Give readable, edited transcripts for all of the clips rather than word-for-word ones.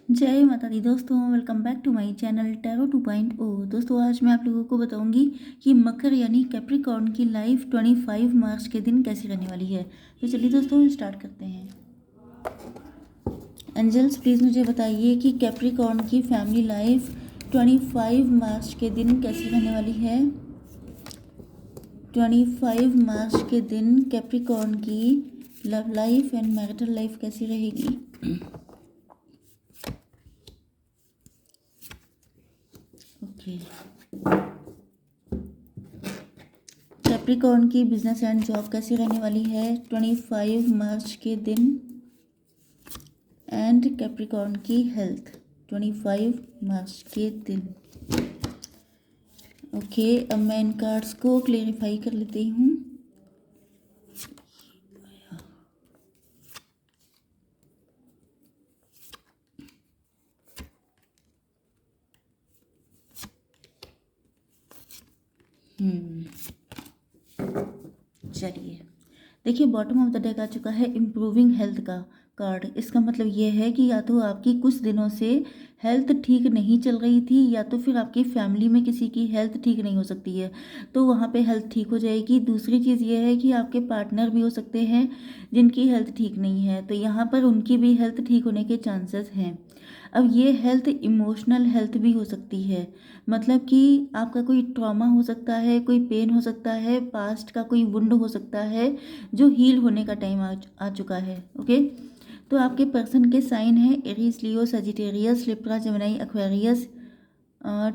जय माता दी दोस्तों, welcome back to my channel tarot 2.0। दोस्तों आज मैं आप लोगों को बताऊंगी कि मकर यानी कैप्रिकॉर्न की लाइफ 25 मार्च के दिन कैसी रहने वाली है। तो चलिए दोस्तों स्टार्ट करते हैं। एंजल्स प्लीज़ मुझे बताइए कि कैप्रिकॉर्न की फैमिली लाइफ 25 मार्च के दिन कैसी रहने वाली है। 25 मार्च के दिन कैप्रिकॉर्न की love life and marital life कैसी रहेगी। ओके, कैप्रिकॉर्न की बिजनेस एंड जॉब कैसी रहने वाली है 25 मार्च के दिन, एंड कैप्रिकॉर्न की हेल्थ 25 मार्च के दिन। ओके, अब मैं इन कार्ड्स को क्लेरिफाई कर लेती हूँ। चलिए देखिए, बॉटम ऑफ द डेक आ चुका है इम्प्रूविंग हेल्थ का कार्ड। इसका मतलब ये है कि या तो आपकी कुछ दिनों से हेल्थ ठीक नहीं चल रही थी, या तो फिर आपकी फैमिली में किसी की हेल्थ ठीक नहीं हो सकती है, तो वहाँ पे हेल्थ ठीक हो जाएगी। दूसरी चीज़ ये है कि आपके पार्टनर भी हो सकते हैं जिनकी हेल्थ ठीक नहीं है, तो यहाँ पर उनकी भी हेल्थ ठीक होने के चांसेस हैं। अब ये हेल्थ इमोशनल हेल्थ भी हो सकती है, मतलब कि आपका कोई ट्रॉमा हो सकता है, कोई पेन हो सकता है, पास्ट का कोई वुंड हो सकता है जो हील होने का टाइम आ चुका है। ओके, तो आपके पर्सन के साइन है Aries, Leo, Sagittarius, Libra, Gemini, Aquarius,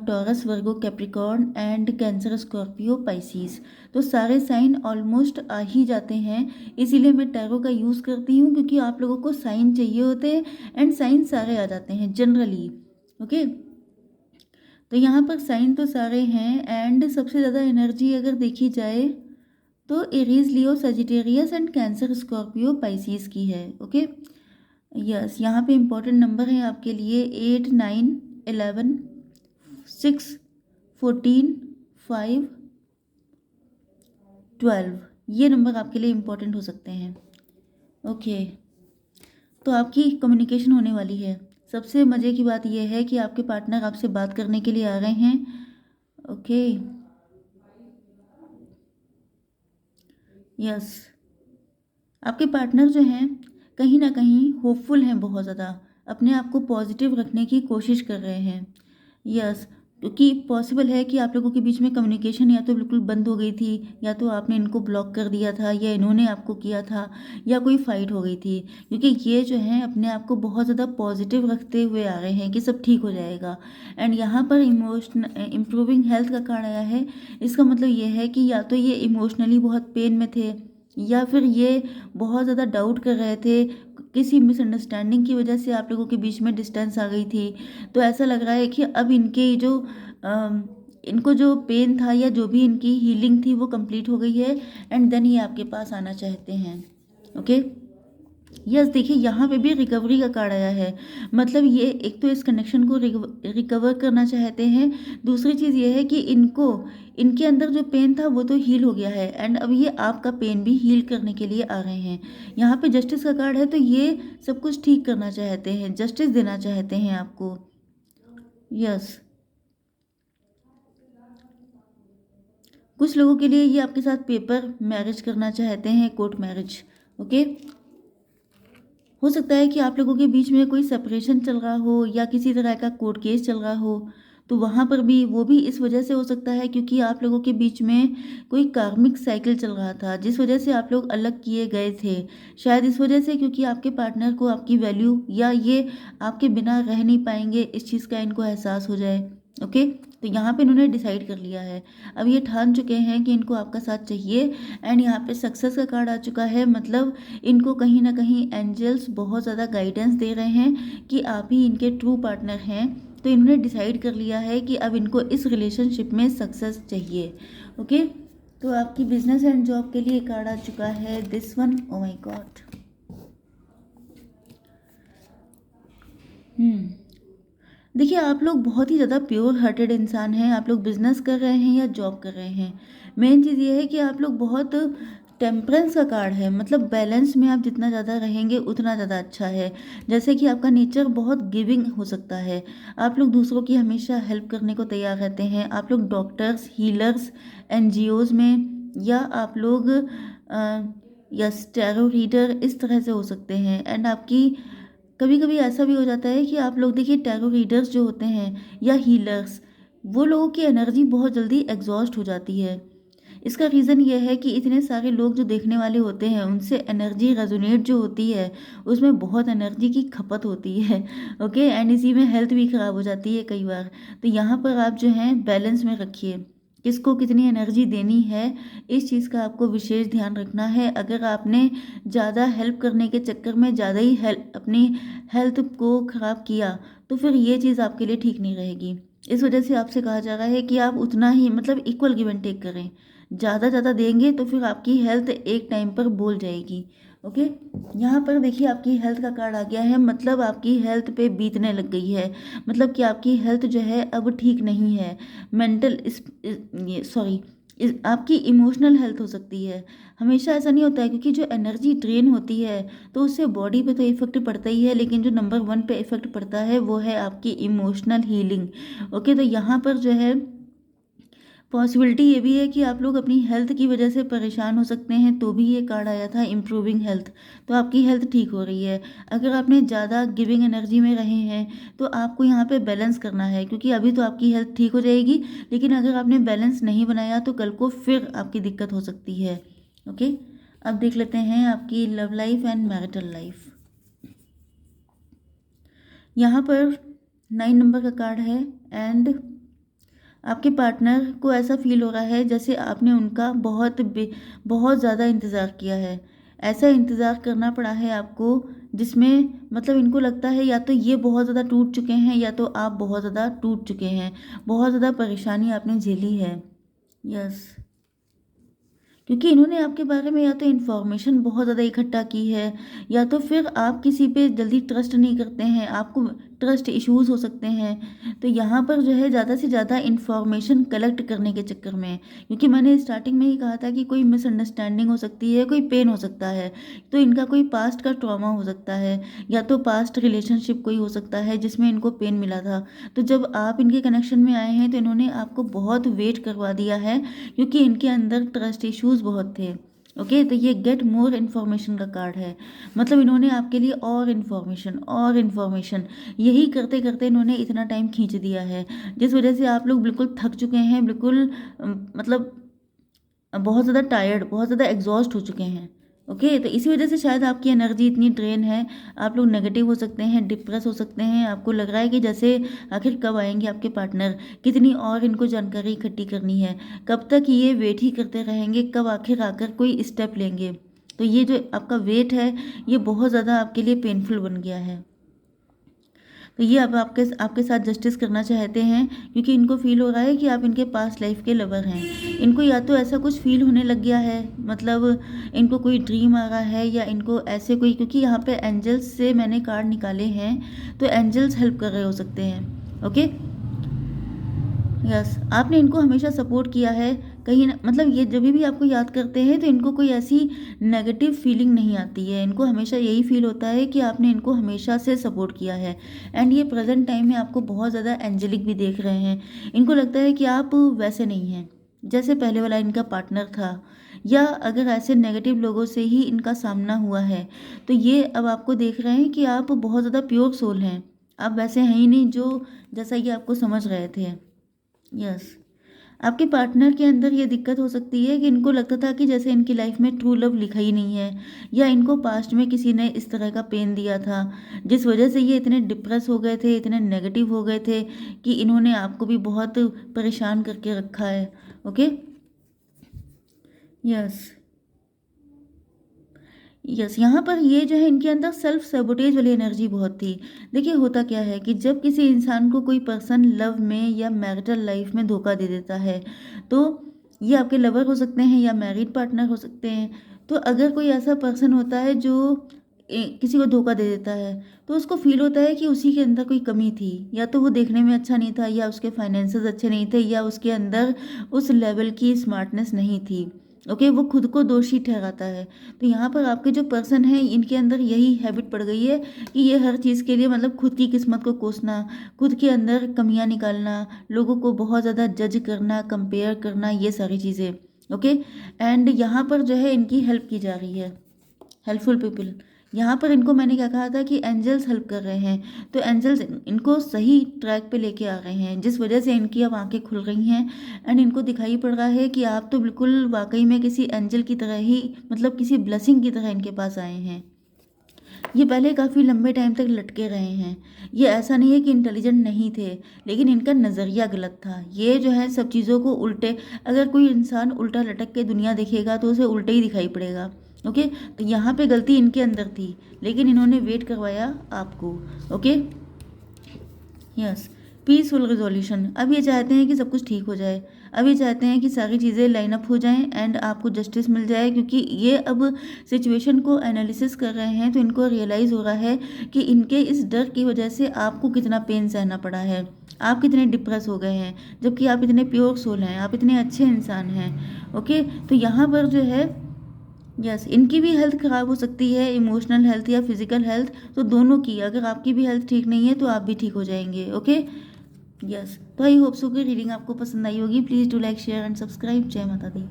taurus, Virgo, Capricorn and cancer, Scorpio, Pisces. तो सारे साइन ऑलमोस्ट आ ही जाते हैं, इसीलिए मैं टैरो का यूज़ करती हूँ, क्योंकि आप लोगों को साइन चाहिए होते हैं एंड साइन सारे आ जाते हैं जनरली। ओके, तो यहाँ पर साइन तो सारे हैं, एंड सबसे ज़्यादा एनर्जी अगर देखी जाए तो Aries, Leo, Sagittarius and cancer, Scorpio, Pisces की है। ओके, यस, यहाँ पे इम्पोर्टेंट नंबर है आपके लिए 8, 9, 11, 6, 14, 5, 12। ये नंबर आपके लिए इम्पोर्टेंट हो सकते हैं। ओके, तो आपकी कम्युनिकेशन होने वाली है। सबसे मज़े की बात यह है कि आपके पार्टनर आपसे बात करने के लिए आ रहे हैं। ओके, यस, आपके पार्टनर जो हैं कहीं ना कहीं होपफुल हैं, बहुत ज़्यादा अपने आप को पॉजिटिव रखने की कोशिश कर रहे हैं। यस, क्योंकि पॉसिबल है कि आप लोगों के बीच में कम्युनिकेशन या तो बिल्कुल बंद हो गई थी, या तो आपने इनको ब्लॉक कर दिया था, या इन्होंने आपको किया था, या कोई फाइट हो गई थी। क्योंकि ये जो हैं अपने आप को बहुत ज़्यादा पॉजिटिव रखते हुए आ रहे हैं कि सब ठीक हो जाएगा। एंड यहाँ पर इम्प्रूविंग हेल्थ का कार्ड आया है। इसका मतलब ये है कि या तो ये इमोशनली बहुत पेन में थे, या फिर ये बहुत ज़्यादा डाउट कर रहे थे, किसी मिसअंडरस्टैंडिंग की वजह से आप लोगों के बीच में डिस्टेंस आ गई थी। तो ऐसा लग रहा है कि अब इनके जो इनको जो पेन था या जो भी इनकी हीलिंग थी वो कंप्लीट हो गई है, एंड देन ये आपके पास आना चाहते हैं। ओके, यस, देखिए यहाँ पे भी रिकवरी का कार्ड आया है। मतलब ये एक तो इस कनेक्शन को रिकवर करना चाहते हैं, दूसरी चीज़ ये है कि इनको इनके अंदर जो पेन था वो तो हील हो गया है, एंड अब ये आपका पेन भी हील करने के लिए आ रहे हैं। यहाँ पे जस्टिस का कार्ड है, तो ये सब कुछ ठीक करना चाहते हैं, जस्टिस देना चाहते हैं आपको। यस, कुछ लोगों के लिए ये आपके साथ पेपर मैरिज करना चाहते हैं, कोर्ट मैरिज। ओके, हो सकता है कि आप लोगों के बीच में कोई सेपरेशन चल रहा हो, या किसी तरह का कोर्ट केस चल रहा हो, तो वहाँ पर भी वो भी इस वजह से हो सकता है क्योंकि आप लोगों के बीच में कोई कार्मिक साइकिल चल रहा था, जिस वजह से आप लोग अलग किए गए थे। शायद इस वजह से, क्योंकि आपके पार्टनर को आपकी वैल्यू या ये आपके बिना रह नहीं पाएंगे, इस चीज़ का इनको एहसास हो जाए। ओके, तो यहाँ पे इन्होंने डिसाइड कर लिया है, अब ये ठान चुके हैं कि इनको आपका साथ चाहिए। एंड यहाँ पे सक्सेस का कार्ड आ चुका है, मतलब इनको कहीं ना कहीं एंजल्स बहुत ज़्यादा गाइडेंस दे रहे हैं कि आप ही इनके ट्रू पार्टनर हैं। तो इन्होंने डिसाइड कर लिया है कि अब इनको इस रिलेशनशिप में सक्सेस चाहिए। ओके, तो आपकी बिजनेस एंड जॉब के लिए कार्ड आ चुका है this one. Oh my God. देखिए, आप लोग बहुत ही ज़्यादा प्योर हार्टेड इंसान हैं। आप लोग बिजनेस कर रहे हैं या जॉब कर रहे हैं, मेन चीज़ ये है कि आप लोग बहुत टेम्परेंस का कार्ड है, मतलब बैलेंस में आप जितना ज़्यादा रहेंगे उतना ज़्यादा अच्छा है। जैसे कि आपका नेचर बहुत गिविंग हो सकता है, आप लोग दूसरों की हमेशा हेल्प करने को तैयार रहते हैं। आप लोग डॉक्टर्स, हीलर्स, एनजीओज में, या आप लोग या टैरो रीडर इस तरह से हो सकते हैं। एंड आपकी कभी कभी ऐसा भी हो जाता है कि आप लोग देखिए, टैरो रीडर्स जो होते हैं या हीलर्स, वो लोगों की एनर्जी बहुत जल्दी एग्जॉस्ट हो जाती है। इसका रीज़न ये है कि इतने सारे लोग जो देखने वाले होते हैं उनसे एनर्जी रेजोनेट जो होती है, उसमें बहुत एनर्जी की खपत होती है। ओके, एंड इसी में हेल्थ भी ख़राब हो जाती है कई बार। तो यहाँ पर आप जो हैं बैलेंस में रखिए, किसको कितनी एनर्जी देनी है, इस चीज़ का आपको विशेष ध्यान रखना है। अगर आपने ज़्यादा हेल्प करने के चक्कर में ज़्यादा ही अपनी हेल्थ को ख़राब किया, तो फिर ये चीज़ आपके लिए ठीक नहीं रहेगी। इस वजह से आपसे कहा जा रहा है कि आप उतना ही, मतलब इक्वल गिव एंड टेक करें। ज़्यादा देंगे तो फिर आपकी हेल्थ एक टाइम पर बोल जाएगी। ओके, यहाँ पर देखिए आपकी हेल्थ का कार्ड आ गया है, मतलब आपकी हेल्थ पे बीतने लग गई है, मतलब कि आपकी हेल्थ जो है अब ठीक नहीं है। मेंटल ये सॉरी, आपकी इमोशनल हेल्थ हो सकती है। हमेशा ऐसा नहीं होता है, क्योंकि जो एनर्जी ड्रेन होती है तो उससे बॉडी पे तो इफेक्ट पड़ता ही है, लेकिन जो नंबर वन पे इफेक्ट पड़ता है वो है आपकी इमोशनल हीलिंग। ओके, तो यहाँ पर जो है पॉसिबिलिटी ये भी है कि आप लोग अपनी हेल्थ की वजह से परेशान हो सकते हैं, तो भी ये कार्ड आया था इम्प्रूविंग हेल्थ। तो आपकी हेल्थ ठीक हो रही है। अगर आपने ज़्यादा गिविंग एनर्जी में रहे हैं तो आपको यहाँ पे बैलेंस करना है, क्योंकि अभी तो आपकी हेल्थ ठीक हो जाएगी, लेकिन अगर आपने बैलेंस नहीं बनाया तो कल को फिर आपकी दिक्कत हो सकती है। ओके, अब देख लेते हैं आपकी love life and marital life. यहाँ पर 9 नंबर का कार्ड है, एंड आपके पार्टनर को ऐसा फील हो रहा है जैसे आपने उनका बहुत ज़्यादा इंतज़ार किया है। ऐसा इंतज़ार करना पड़ा है आपको जिसमें, मतलब इनको लगता है या तो ये बहुत ज़्यादा टूट चुके हैं या तो आप बहुत ज़्यादा टूट चुके हैं। बहुत ज़्यादा परेशानी आपने झेली है। यस, क्योंकि इन्होंने आपके बारे में या तो इन्फॉर्मेशन बहुत ज़्यादा इकट्ठा की है, या तो फिर आप किसी पे जल्दी ट्रस्ट नहीं करते हैं, आपको ट्रस्ट इश्यूज हो सकते हैं। तो यहाँ पर जो है ज़्यादा से ज़्यादा इन्फॉर्मेशन कलेक्ट करने के चक्कर में, क्योंकि मैंने स्टार्टिंग में ही कहा था कि कोई मिसअंडरस्टैंडिंग हो सकती है, कोई पेन हो सकता है, तो इनका कोई पास्ट का ट्रॉमा हो सकता है, या तो पास्ट रिलेशनशिप कोई हो सकता है जिसमें इनको पेन मिला था। तो जब आप इनके कनेक्शन में आए हैं तो इन्होंने आपको बहुत वेट करवा दिया है, क्योंकि इनके अंदर ट्रस्ट इश्यूज बहुत थे। ओके, तो ये गेट मोर इन्फॉर्मेशन का कार्ड है, मतलब इन्होंने आपके लिए और इन्फॉर्मेशन यही करते करते इन्होंने इतना टाइम खींच दिया है, जिस वजह से आप लोग बिल्कुल थक चुके हैं, बिल्कुल मतलब बहुत ज़्यादा टायर्ड, बहुत ज़्यादा एग्जॉस्ट हो चुके हैं। ओके, तो इसी वजह से शायद आपकी एनर्जी इतनी ड्रेन है। आप लोग नेगेटिव हो सकते हैं, डिप्रेस हो सकते हैं, आपको लग रहा है कि जैसे आखिर कब आएंगे आपके पार्टनर, कितनी और इनको जानकारी इकट्ठी करनी है, कब तक ये वेट ही करते रहेंगे, कब आखिर आकर कोई स्टेप लेंगे। तो ये जो आपका वेट है ये बहुत ज़्यादा आपके लिए पेनफुल बन गया है। तो ये अब आपके आपके साथ जस्टिस करना चाहते हैं, क्योंकि इनको फील हो रहा है कि आप इनके पास्ट लाइफ के लवर हैं। इनको या तो ऐसा कुछ फील होने लग गया है, मतलब इनको कोई ड्रीम आ रहा है, या इनको ऐसे कोई, क्योंकि यहाँ पे एंजल्स से मैंने कार्ड निकाले हैं, तो एंजल्स हेल्प कर रहे हो सकते हैं। ओके, यस, आपने इनको हमेशा सपोर्ट किया है कहीं ना, मतलब ये जब भी आपको याद करते हैं तो इनको कोई ऐसी नेगेटिव फीलिंग नहीं आती है, इनको हमेशा यही फील होता है कि आपने इनको हमेशा से सपोर्ट किया है। एंड ये प्रेजेंट टाइम में आपको बहुत ज़्यादा एंजेलिक भी देख रहे हैं। इनको लगता है कि आप वैसे नहीं हैं जैसे पहले वाला इनका पार्टनर था, या अगर ऐसे नेगेटिव लोगों से ही इनका सामना हुआ है तो ये अब आपको देख रहे हैं कि आप बहुत ज़्यादा प्योर सोल हैं, आप वैसे हैं ही नहीं जो जैसा ये आपको समझ रहे थे। यस, आपके पार्टनर के अंदर ये दिक्कत हो सकती है कि इनको लगता था कि जैसे इनकी लाइफ में ट्रू लव लिखा ही नहीं है, या इनको पास्ट में किसी ने इस तरह का पेन दिया था, जिस वजह से ये इतने डिप्रेस हो गए थे, इतने नेगेटिव हो गए थे कि इन्होंने आपको भी बहुत परेशान करके रखा है। ओके, यस, यस, यहाँ पर ये जो है इनके अंदर सेल्फ सेबोटेज वाली एनर्जी बहुत थी। देखिए होता क्या है कि जब किसी इंसान को कोई पर्सन लव में या मैरिटल लाइफ में धोखा दे देता है, तो ये आपके लवर हो सकते हैं या मैरिड पार्टनर हो सकते हैं। तो अगर कोई ऐसा पर्सन होता है जो किसी को धोखा दे देता है, तो उसको फील होता है कि उसी के अंदर कोई कमी थी, या तो वो देखने में अच्छा नहीं था, या उसके फाइनेंसेस अच्छे नहीं थे, या उसके अंदर उस लेवल की स्मार्टनेस नहीं थी। ओके, वो खुद को दोषी ठहराता है। तो यहाँ पर आपके जो पर्सन हैं इनके अंदर यही हैबिट पड़ गई है कि ये हर चीज़ के लिए मतलब खुद की किस्मत को कोसना, खुद के अंदर कमियां निकालना, लोगों को बहुत ज़्यादा जज करना, कंपेयर करना, ये सारी चीज़ें। ओके, एंड यहाँ पर जो है इनकी हेल्प की जा रही है, हेल्पफुल पीपल। यहाँ पर इनको मैंने क्या कहा था कि एंजल्स हेल्प कर रहे हैं, तो एंजल्स इनको सही ट्रैक पे लेके आ रहे हैं, जिस वजह से इनकी अब आंखें खुल रही हैं एंड इनको दिखाई पड़ रहा है कि आप तो बिल्कुल वाकई में किसी एंजल की तरह ही, मतलब किसी ब्लेसिंग की तरह इनके पास आए हैं। ये पहले काफ़ी लंबे टाइम तक लटके रहे हैं। ये ऐसा नहीं है कि इंटेलिजेंट नहीं थे, लेकिन इनका नज़रिया गलत था। ये जो है सब चीज़ों को उल्टे, अगर कोई इंसान उल्टा लटक के दुनिया देखेगा तो उसे उल्टे ही दिखाई पड़ेगा। ओके, तो यहाँ पे गलती इनके अंदर थी, लेकिन इन्होंने वेट करवाया आपको। Okay, yes, peaceful resolution. अब ये चाहते हैं कि सब कुछ ठीक हो जाए, अब ये चाहते हैं कि सारी चीज़ें लाइन अप हो जाएं एंड आपको जस्टिस मिल जाए, क्योंकि ये अब सिचुएशन को एनालिसिस कर रहे हैं, तो इनको रियलाइज़ हो रहा है कि इनके इस डर की वजह से आपको कितना पेन सहना पड़ा है, आप कितने डिप्रेस हो गए हैं, जबकि आप इतने प्योर सोल हैं, आप इतने अच्छे इंसान हैं। ओके, तो यहाँ पर जो है यस, इनकी भी हेल्थ ख़राब हो सकती है, इमोशनल हेल्थ या फिजिकल हेल्थ, तो दोनों की। अगर आपकी भी हेल्थ ठीक नहीं है तो आप भी ठीक हो जाएंगे। ओके, यस, तो आई होप सो कि रीडिंग आपको पसंद आई होगी। Please do like, share and subscribe. जय माता दी।